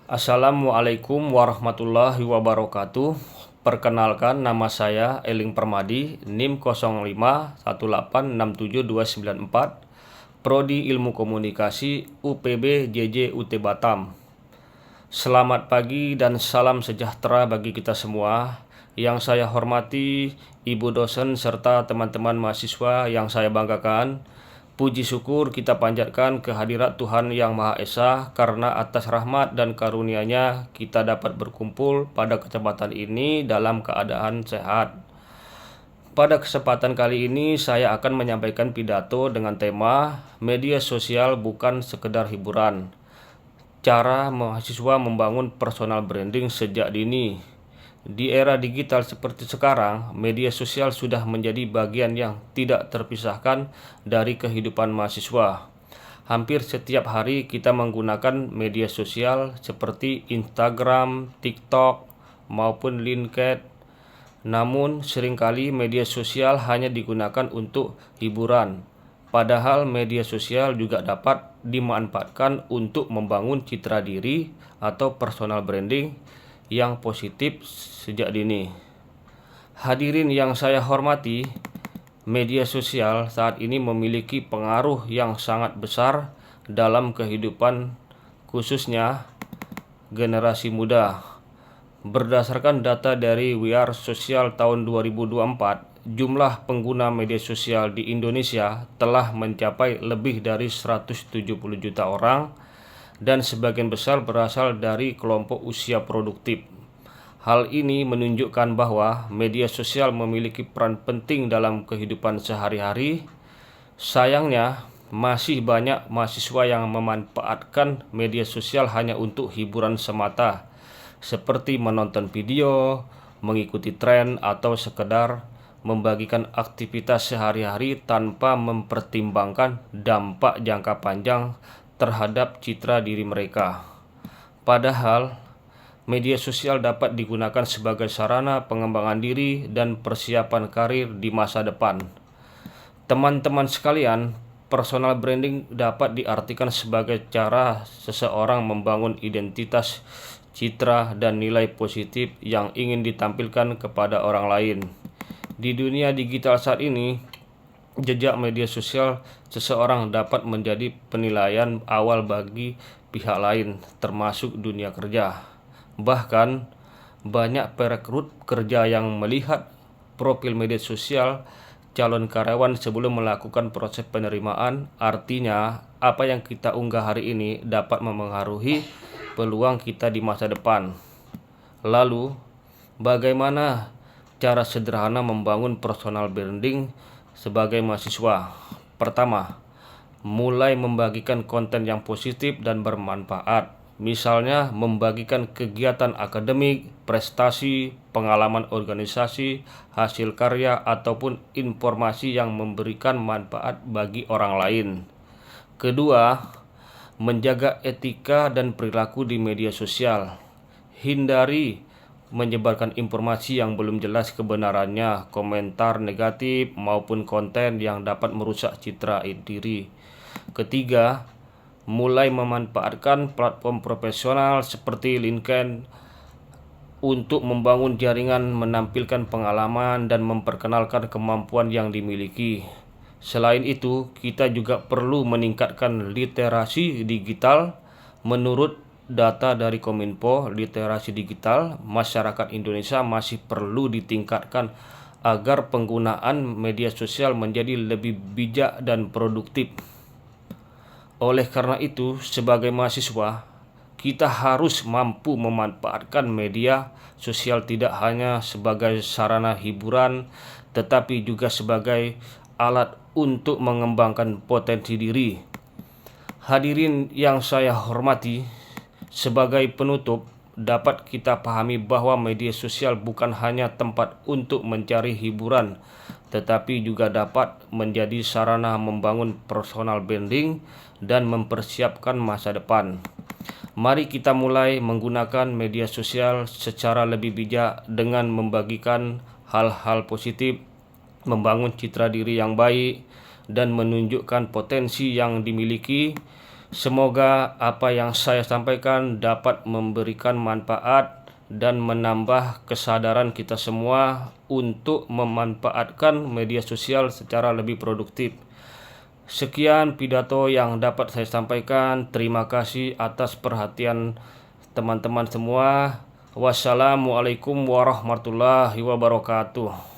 Assalamualaikum warahmatullahi wabarakatuh. Perkenalkan, nama saya Eling Permadi, NIM 05186724, Prodi Ilmu Komunikasi UPB JJ UT Batam. Selamat pagi dan salam sejahtera bagi kita semua. Yang saya hormati Ibu dosen serta teman-teman mahasiswa yang saya banggakan. Puji syukur kita panjatkan kehadirat Tuhan Yang Maha Esa, karena atas rahmat dan karunia-Nya kita dapat berkumpul pada kesempatan ini dalam keadaan sehat. Pada kesempatan kali ini saya akan menyampaikan pidato dengan tema media sosial bukan sekedar hiburan. Cara mahasiswa membangun personal branding sejak dini. Di era digital seperti sekarang, media sosial sudah menjadi bagian yang tidak terpisahkan dari kehidupan mahasiswa. Hampir setiap hari kita menggunakan media sosial seperti Instagram, TikTok, maupun LinkedIn. Namun, seringkali media sosial hanya digunakan untuk hiburan. Padahal media sosial juga dapat dimanfaatkan untuk membangun citra diri atau personal branding yang positif sejak dini. Hadirin yang saya hormati, media sosial saat ini memiliki pengaruh yang sangat besar dalam kehidupan khususnya generasi muda. Berdasarkan data dari We Are Social tahun 2024, jumlah pengguna media sosial di Indonesia telah mencapai lebih dari 170 juta orang, dan sebagian besar berasal dari kelompok usia produktif. Hal ini menunjukkan bahwa media sosial memiliki peran penting dalam kehidupan sehari-hari. Sayangnya, masih banyak mahasiswa yang memanfaatkan media sosial hanya untuk hiburan semata, seperti menonton video, mengikuti tren, atau sekedar membagikan aktivitas sehari-hari tanpa mempertimbangkan dampak jangka panjang terhadap citra diri mereka. Padahal, media sosial dapat digunakan sebagai sarana pengembangan diri dan persiapan karir di masa depan. Teman-teman sekalian, personal branding dapat diartikan sebagai cara seseorang membangun identitas, citra, dan nilai positif yang ingin ditampilkan kepada orang lain. Di dunia digital saat ini, jejak media sosial seseorang dapat menjadi penilaian awal bagi pihak lain, termasuk dunia kerja. Bahkan, banyak perekrut kerja yang melihat profil media sosial calon karyawan sebelum melakukan proses penerimaan. Artinya, apa yang kita unggah hari ini dapat memengaruhi peluang kita di masa depan. Lalu, bagaimana cara sederhana membangun personal branding sebagai mahasiswa? Pertama, mulai membagikan konten yang positif dan bermanfaat. Misalnya, membagikan kegiatan akademik, prestasi, pengalaman organisasi, hasil karya, ataupun informasi yang memberikan manfaat bagi orang lain. Kedua, menjaga etika dan perilaku di media sosial. Hindari menyebarkan informasi yang belum jelas kebenarannya, komentar negatif, maupun konten yang dapat merusak citra diri. Ketiga, mulai memanfaatkan platform profesional seperti LinkedIn untuk membangun jaringan, menampilkan pengalaman, dan memperkenalkan kemampuan yang dimiliki. Selain itu, kita juga perlu meningkatkan literasi digital. Menurut data dari Kominfo, literasi digital masyarakat Indonesia masih perlu ditingkatkan agar penggunaan media sosial menjadi lebih bijak dan produktif. Oleh karena itu, sebagai mahasiswa, kita harus mampu memanfaatkan media sosial tidak hanya sebagai sarana hiburan, tetapi juga sebagai alat untuk mengembangkan potensi diri. Hadirin yang saya hormati, sebagai penutup, dapat kita pahami bahwa media sosial bukan hanya tempat untuk mencari hiburan, tetapi juga dapat menjadi sarana membangun personal branding dan mempersiapkan masa depan. Mari kita mulai menggunakan media sosial secara lebih bijak dengan membagikan hal-hal positif, membangun citra diri yang baik, dan menunjukkan potensi yang dimiliki. Semoga apa yang saya sampaikan dapat memberikan manfaat dan menambah kesadaran kita semua untuk memanfaatkan media sosial secara lebih produktif. Sekian pidato yang dapat saya sampaikan. Terima kasih atas perhatian teman-teman semua. Wassalamualaikum warahmatullahi wabarakatuh.